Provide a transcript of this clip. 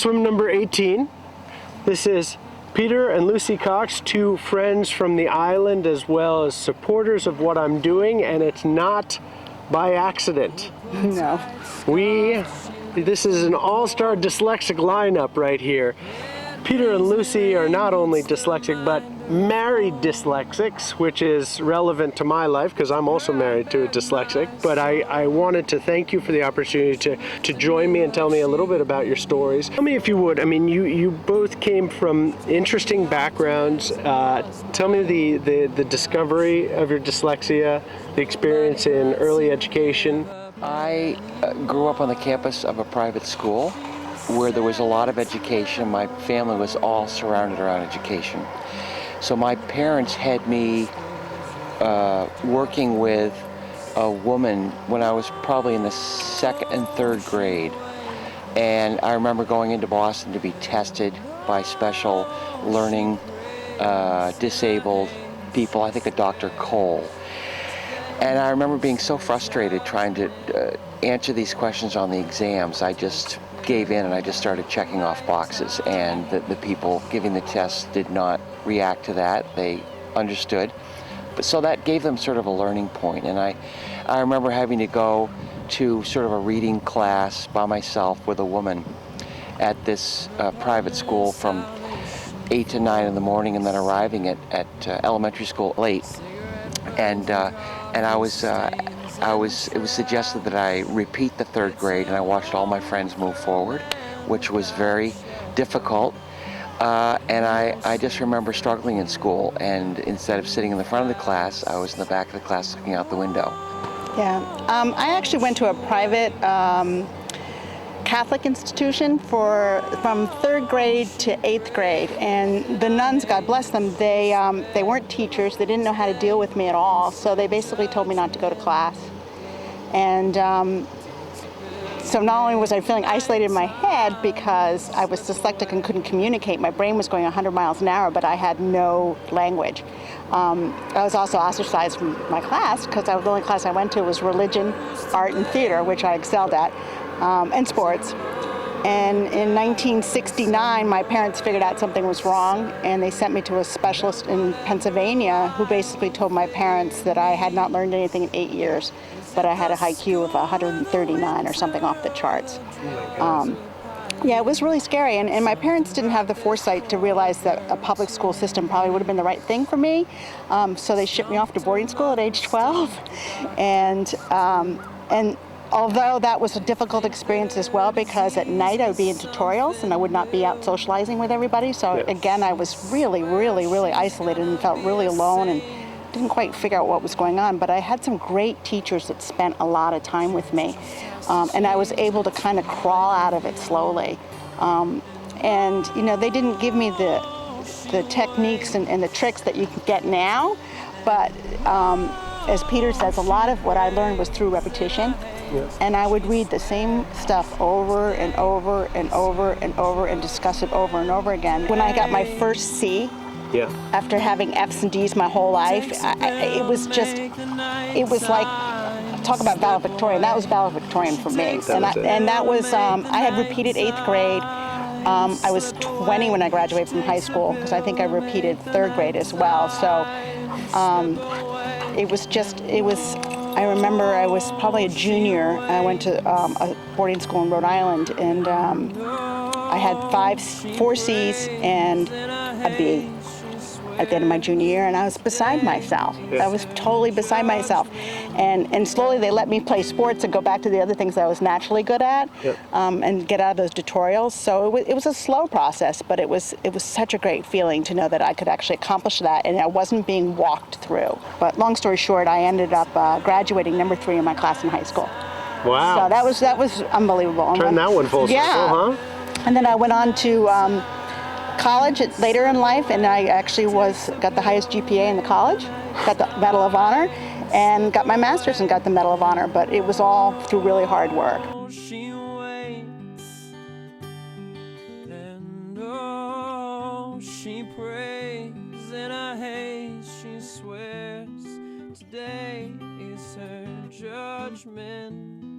swim number 18. This is Peter and Lucy Cox, two friends from the island as well as supporters of what I'm doing, and it's not by accident. No. This is an all-star dyslexic lineup right here. Peter and Lucy are not only dyslexic, but married dyslexics, which is relevant to my life because I'm also married to a dyslexic. But I wanted to thank you for the opportunity to join me and tell me a little bit about your stories. Tell me if you would, I mean, you both came from interesting backgrounds. Tell me the discovery of your dyslexia, the experience in early education. I grew up on the campus of a private school where there was a lot of education. My family was all surrounded around education. So my parents had me working with a woman when I was probably in the second and third grade. And I remember going into Boston to be tested by special learning disabled people, I think a Dr. Cole. And I remember being so frustrated trying to answer these questions on the exams. I just gave in and I just started checking off boxes, and the people giving the tests did not react to that. They understood. But so that gave them sort of a learning point. And I remember having to go to sort of a reading class by myself with a woman at this private school from 8 to 9 in the morning, and then arriving at elementary school late. And it was suggested that I repeat the third grade, and I watched all my friends move forward, which was very difficult. And I just remember struggling in school, and instead of sitting in the front of the class, I was in the back of the class looking out the window. Yeah, I actually went to a private Catholic institution from third grade to 8th grade, and the nuns, God bless them, they weren't teachers. They didn't know how to deal with me at all, so they basically told me not to go to class. And so not only was I feeling isolated in my head because I was dyslexic and couldn't communicate, my brain was going 100 miles an hour, but I had no language. I was also ostracized from my class because the only class I went to was religion, art, and theater, which I excelled at, and sports. And in 1969, my parents figured out something was wrong, and they sent me to a specialist in Pennsylvania who basically told my parents that I had not learned anything in 8 years, but I had a IQ of 139 or something off the charts. Yeah, it was really scary, and my parents didn't have the foresight to realize that a public school system probably would have been the right thing for me, so they shipped me off to boarding school at age 12, and although that was a difficult experience as well, because at night I would be in tutorials and I would not be out socializing with everybody. So again, I was really, really, really isolated and felt really alone and didn't quite figure out what was going on. But I had some great teachers that spent a lot of time with me. And I was able to kind of crawl out of it slowly. And you know, they didn't give me the techniques and the tricks that you can get now. But as Peter says, a lot of what I learned was through repetition. Yes. And I would read the same stuff over and over and over and over and discuss it over and over again. When I got my first C, after having F's and D's my whole life, it was like, talk about valedictorian. That was valedictorian for me. And that was, I had repeated 8th grade. I was 20 when I graduated from high school, because I think I repeated 3rd grade as well. So I remember I was probably a junior. I went to a boarding school in Rhode Island, and I had 4 C's and a B at the end of my junior year, and I was beside myself. I was totally beside myself. And slowly they let me play sports and go back to the other things that I was naturally good at, and get out of those tutorials. So it was a slow process, but it was such a great feeling to know that I could actually accomplish that, and I wasn't being walked through. But long story short, I ended up graduating number 3 in my class in high school. Wow. So that was unbelievable. Turn that one full circle, huh? And then I went on to college later in life, and I actually got the highest GPA in the college, got the Medal of Honor, and got my master's and got the Medal of Honor, but it was all through really hard work. She waits, and she prays in a haze. She swears today is her judgment.